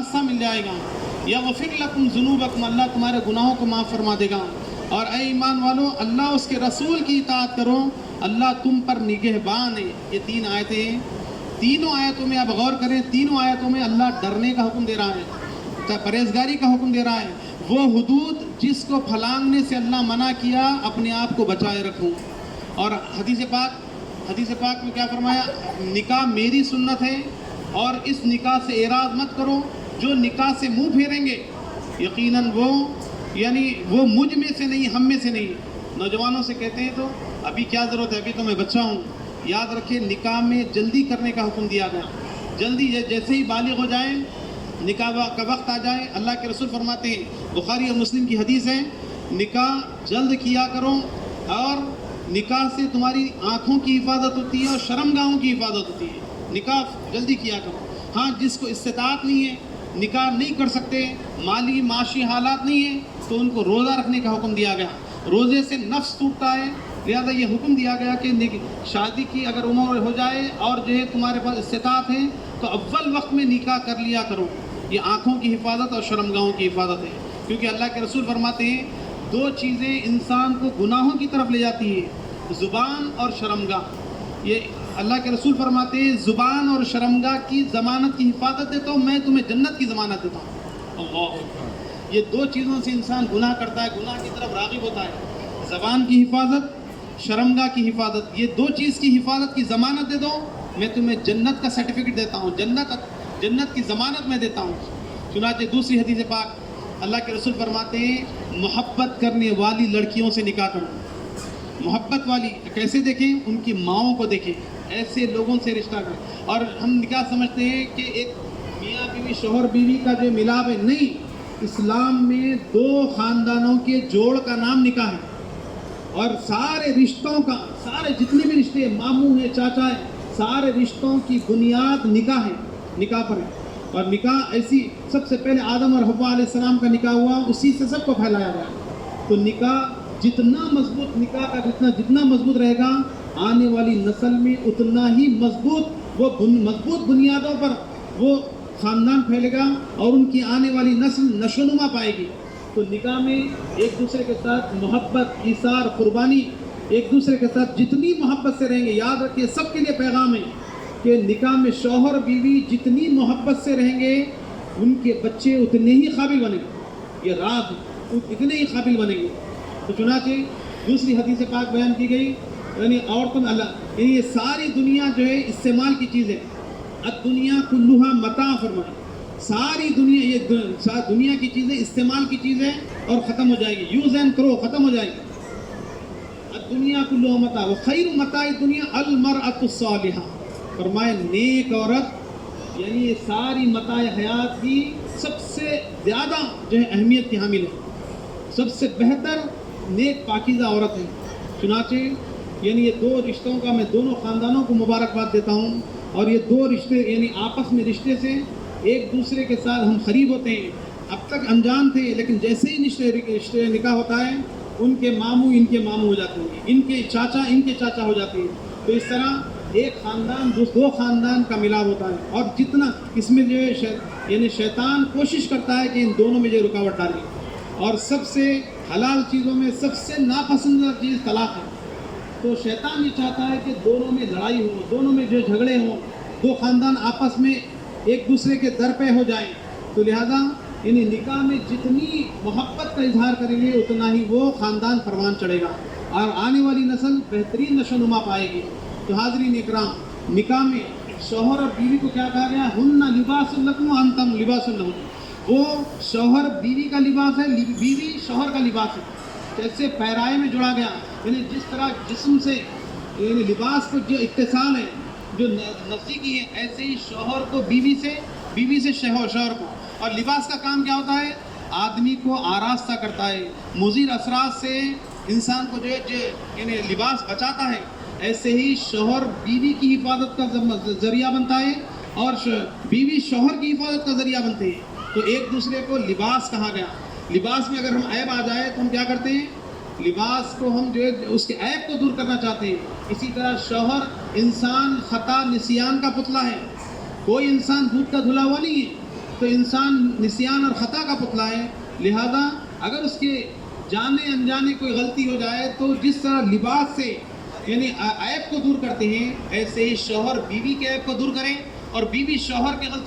راستہ مل جائے گا. یغفر لکم ذنوبکم، اللہ تمہارے گناہوں کو معاف فرما دے گا. اور اے ایمان والو اللہ اس کے رسول کی اطاعت کرو، اللہ تم پر نگہبان ہے. یہ 3 آیتیں ہیں. تینوں آیتوں میں آپ غور کریں، تینوں آیتوں میں اللہ ڈرنے کا حکم دے رہا ہے، پرہیزگاری کا حکم دے رہا ہے. وہ حدود جس کو پھلانگنے سے اللہ منع کیا اپنے آپ کو بچائے رکھوں. اور حدیث پاک میں کیا فرمایا؟ نکاح میری سنت ہے اور اس نکاح سے اعراض مت کرو. جو نکاح سے منہ پھیریں گے یقیناً وہ مجھ میں سے نہیں، ہم میں سے نہیں. نوجوانوں سے کہتے ہیں تو ابھی کیا ضرورت ہے، ابھی تو میں بچہ ہوں. یاد رکھیں نکاح میں جلدی کرنے کا حکم دیا گیا. جلدی جیسے ہی بالغ ہو جائیں، نکاح کا وقت آ جائے، اللہ کے رسول فرماتے ہیں، بخاری اور مسلم کی حدیث ہے، نکاح جلد کیا کرو اور نکاح سے تمہاری آنکھوں کی حفاظت ہوتی ہے اور شرمگاہوں کی حفاظت ہوتی ہے. نکاح جلدی کیا کرو. ہاں جس کو استطاعت نہیں ہے، نکاح نہیں کر سکتے، مالی معاشی حالات نہیں ہے، تو ان کو روزہ رکھنے کا حکم دیا گیا. روزے سے نفس ٹوٹتا ہے، لہذا یہ حکم دیا گیا کہ شادی کی اگر عمر ہو جائے اور جو ہے تمہارے پاس استطاعت ہے تو اول وقت میں نکاح کر لیا کرو. یہ آنکھوں کی حفاظت اور شرمگاہوں کی حفاظت ہے. کیونکہ اللہ کے رسول فرماتے ہیں 2 چیزیں انسان کو گناہوں کی طرف لے جاتی ہیں، زبان اور شرمگاہ. یہ اللہ کے رسول فرماتے ہیں زبان اور شرمگاہ کی ضمانت کی حفاظت دیتا ہوں میں، تمہیں جنت کی ضمانت دیتا ہوں. اللہ اکبر. یہ 2 چیزوں سے انسان گناہ کرتا ہے، گناہ کی طرف راغب ہوتا ہے. زبان کی حفاظت، شرمگاہ کی حفاظت. یہ 2 چیز کی حفاظت کی ضمانت دے دو، میں تمہیں جنت کا سرٹیفکیٹ دیتا ہوں، جنت کی ضمانت میں دیتا ہوں. چنانچہ دوسری حدیث پاک اللہ کے رسول فرماتے ہیں محبت کرنے والی لڑکیوں سے نکاح کرو. محبت والی کیسے دیکھیں؟ ان کی ماؤں کو دیکھیں، ایسے لوگوں سے رشتہ کریں. اور ہم نکاح سمجھتے ہیں کہ ایک میاں بیوی شوہر بیوی کا جو ملاپ ہے، نہیں. اسلام میں 2 خاندانوں کے جوڑ کا نام نکاح ہے. اور سارے رشتوں کا، سارے جتنے بھی رشتے، ماموں ہیں، چاچا ہیں، سارے رشتوں کی بنیاد نکاح ہے، نکاح پر ہے. اور نکاح ایسی سب سے پہلے آدم اور حوا علیہ السلام کا نکاح ہوا، اسی سے سب کو پھیلایا گیا. تو نکاح جتنا مضبوط، نکاح کا جتنا مضبوط رہے گا، آنے والی نسل میں اتنا ہی مضبوط بنیادوں پر وہ خاندان پھیلے گا اور ان کی آنے والی نسل نشوونما پائے گی. تو نکاح میں ایک دوسرے کے ساتھ محبت، ایثار، قربانی، ایک دوسرے کے ساتھ جتنی محبت سے رہیں گے. یاد رکھیے سب کے لیے پیغام ہے کہ نکاح میں شوہر بیوی جتنی محبت سے رہیں گے ان کے بچے اتنے ہی قابل بنیں گے. یہ رات اتنے ہی قابل بنیں گے. تو چنانچہ دوسری حدیث پاک بیان کی گئی، یعنی عورتوں میں اللہ، یہ ساری دنیا جو ہے استعمال کی چیز ہے. الدنیا کلھا متاع فرمائے. ساری دنیا، یہ دنیا کی چیزیں استعمال کی چیزیں اور ختم ہو جائے گی. یوز اینڈ تھرو، ختم ہو جائے گی. الدنیا کلھا متاع وخیر متاع الدنیا المرأة الصالحہ. فرمائے نیک عورت، یعنی یہ ساری متاع حیات کی سب سے زیادہ جو ہے اہمیت کی حامل ہے. سب سے بہتر نیک پاکیزہ عورت ہے. چنانچہ یعنی یہ 2 رشتوں کا میں دونوں خاندانوں کو مبارکباد دیتا ہوں. اور یہ 2 رشتے یعنی آپس میں رشتے سے ایک دوسرے کے ساتھ ہم قریب ہوتے ہیں. اب تک انجان تھے، لیکن جیسے ہی رشتے نکاح ہوتا ہے ان کے ماموں ان کے ماموں ہو جاتے ہیں، ان کے چاچا ان کے چاچا ہو جاتے ہیں. تو اس طرح ایک خاندان 2 خاندان کا ملاپ ہوتا ہے. اور جتنا اس میں جو ہے یعنی شیطان کوشش کرتا ہے کہ ان دونوں میں جو رکاوٹ ڈالے. اور سب سے حلال چیزوں میں سب سے ناپسندیدہ چیز طلاق ہے. تو شیطان یہ چاہتا ہے کہ دونوں میں لڑائی ہو، دونوں میں جو جھگڑے ہوں، 2 خاندان آپس میں ایک دوسرے کے در پہ ہو جائیں. تو لہذا یعنی نکاح میں جتنی محبت کا اظہار کریں گے اتنا ہی وہ خاندان پروان چڑھے گا اور آنے والی نسل بہترین نشوونما پائے گی. تو حاضرین اکرام، نکاح میں شوہر اور بیوی کو کیا کہا گیا؟ ہن لباس لکم وانتم لباس لہن. وہ شوہر بیوی کا لباس ہے، بیوی شوہر کا لباس ہے. جیسے پیرائے میں جڑا گیا، یعنی جس طرح جسم سے یعنی لباس کو جو اتصال ہے، جو نزدیکی ہے، ایسے ہی شوہر کو بیوی سے شوہر کو. اور لباس کا کام کیا ہوتا ہے؟ آدمی کو آراستہ کرتا ہے، مضر اثرات سے انسان کو جو ہے یعنی لباس بچاتا ہے. ایسے ہی شوہر بیوی کی حفاظت کا ذریعہ بنتا ہے اور بیوی شوہر کی حفاظت کا ذریعہ بنتے ہیں. تو ایک دوسرے کو لباس کہا گیا. لباس میں اگر ہم عیب آ جائے تو ہم کیا کرتے ہیں؟ لباس کو ہم جو ہے اس کے عیب کو دور کرنا چاہتے ہیں. اسی طرح شوہر انسان خطا نسیان کا پتلا ہے. کوئی انسان دودھ کا دھلا ہوا نہیں ہے. تو انسان نسیان اور خطا کا پتلا ہے، لہذا اگر اس کے جانے انجانے کوئی غلطی ہو جائے تو جس طرح لباس سے یعنی عیب کو دور کرتے ہیں، ایسے ہی شوہر بیوی کے عیب کو دور کریں اور بیوی شوہر کے غلطی